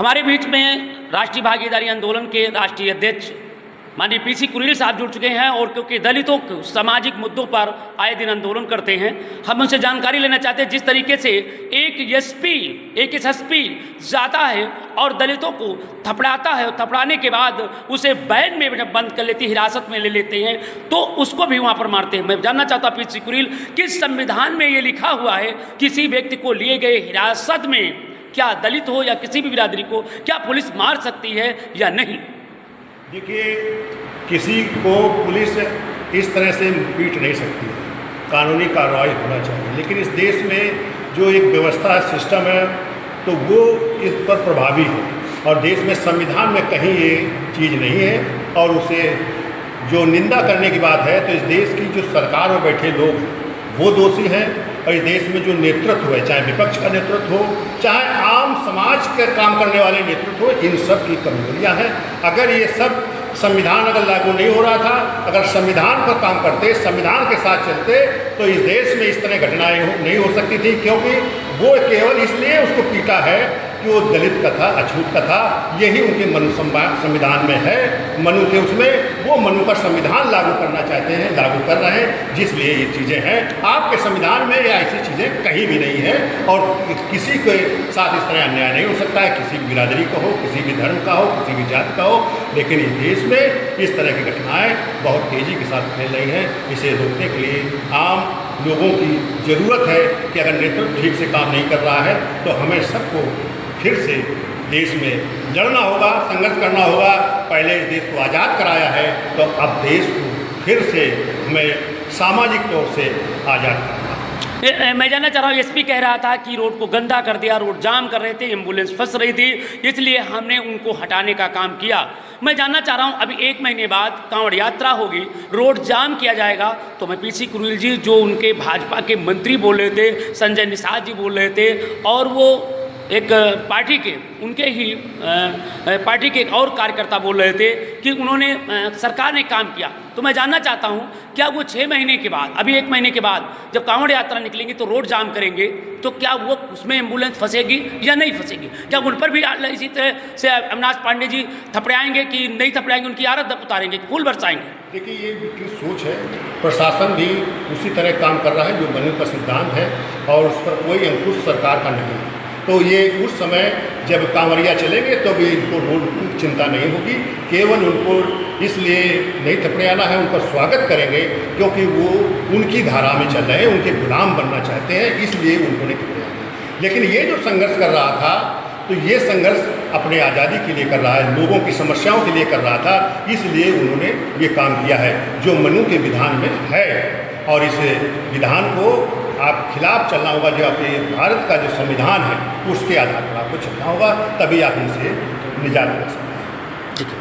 हमारे बीच में राष्ट्रीय भागीदारी आंदोलन के राष्ट्रीय अध्यक्ष माननीय पीसी कुरील साहब जुड़ चुके हैं और क्योंकि दलितों को सामाजिक मुद्दों पर आए दिन आंदोलन करते हैं, हम उनसे जानकारी लेना चाहते हैं जिस तरीके से एक एसएसपी जाता है और दलितों को थपड़ाता है और थपड़ाने के बाद उसे बैन में बंद कर लेती, हिरासत में ले लेते हैं, तो उसको भी वहाँ पर मारते हैं। मैं जानना चाहता हूँ पीसी कुरील, किस संविधान में ये लिखा हुआ है किसी व्यक्ति को लिए गए हिरासत में, क्या दलित हो या किसी भी बिरादरी को, क्या पुलिस मार सकती है या नहीं? देखिए, किसी को पुलिस इस तरह से पीट नहीं सकती है, कानूनी कार्रवाई होना चाहिए। लेकिन इस देश में जो एक व्यवस्था है, सिस्टम है, तो वो इस पर प्रभावी है और देश में संविधान में कहीं ये चीज़ नहीं है। और उसे जो निंदा करने की बात है, तो इस देश की जो सरकार में बैठे लोग हैं वो दोषी हैं और इस देश में जो नेतृत्व है, चाहे विपक्ष का नेतृत्व हो, चाहे आम समाज के काम करने वाले नेतृत्व हो, इन सब की कमजोरियां हैं। अगर ये सब संविधान अगर लागू नहीं हो रहा था, अगर संविधान पर काम करते, संविधान के साथ चलते, तो इस देश में इस तरह घटनाएं नहीं हो सकती थी। क्योंकि वो केवल इसलिए उसको पीटा है कि वो दलित का था, अछूत का था, यही उनके मनु संविधान में है। मनु के उसमें वो मनु का संविधान लागू करना चाहते हैं, लागू कर रहे हैं, जिसलिए ये चीज़ें हैं। आपके संविधान में ये ऐसी चीज़ें कहीं भी नहीं है और किसी के साथ इस तरह अन्याय नहीं हो सकता है, किसी भी बिरादरी का हो, किसी भी धर्म का हो, किसी भी जाति का हो। लेकिन इस देश में इस तरह की घटनाएँ बहुत तेज़ी के साथ फैल रही हैं। इसे रोकने के लिए आम लोगों की ज़रूरत है कि अगर नेतृत्व ठीक से काम नहीं कर रहा है तो हमें सबको फिर से देश में लड़ना होगा, संघर्ष करना होगा। पहले इस देश को आज़ाद कराया है, तो अब देश को फिर से हमें सामाजिक तौर से आज़ाद करना। मैं जानना चाह रहा हूँ, एसपी कह रहा था कि रोड को गंदा कर दिया, रोड जाम कर रहे थे, एम्बुलेंस फंस रही थी, इसलिए हमने उनको हटाने का काम किया। मैं जानना चाह रहा हूँ, अभी 1 महीने बाद कांवड़ यात्रा होगी, रोड जाम किया जाएगा, तो मैं पीसी कुरील जी जो उनके भाजपा के मंत्री बोल रहे थे, संजय निषाद जी बोल रहे थे, और वो एक पार्टी के उनके ही पार्टी के एक और कार्यकर्ता बोल रहे थे कि उन्होंने सरकार ने काम किया। तो मैं जानना चाहता हूं, क्या वो 6 महीने के बाद, अभी 1 महीने के बाद जब कांवड़ यात्रा निकलेंगी तो रोड जाम करेंगे, तो क्या वो उसमें एम्बुलेंस फंसेगी या नहीं फंसेगी? क्या उन पर भी इसी तरह से अविनाश पांडे जी थपड़ाएंगे कि नहीं थपड़ाएंगे, उनकी आरत उतारेंगे, फूल बरसाएंगे? देखिए, ये उनकी सोच है। प्रशासन भी उसी तरह काम कर रहा है जो मनु का सिद्धांत है और उस पर कोई अंकुश सरकार का नहीं है। तो ये उस समय जब कांवरिया चलेंगे तो भी इनको रोड की चिंता नहीं होगी, केवल उनको इसलिए नहीं थपड़ियाना है, उनका स्वागत करेंगे क्योंकि वो उनकी धारा में चल रहे हैं, उनके गुलाम बनना चाहते हैं, इसलिए उनको नहीं थपड़ियाना। लेकिन ये जो संघर्ष कर रहा था, तो ये संघर्ष अपने आज़ादी के लिए कर रहा है, लोगों की समस्याओं के लिए कर रहा था, इसलिए उन्होंने ये काम किया है जो मनु के विधान में है। और इस विधान को आप खिलाफ चलना होगा, जो अपने भारत का जो संविधान है उसके आधार पर आपको चलना होगा, तभी आप इनसे निजात पा सकते हैं।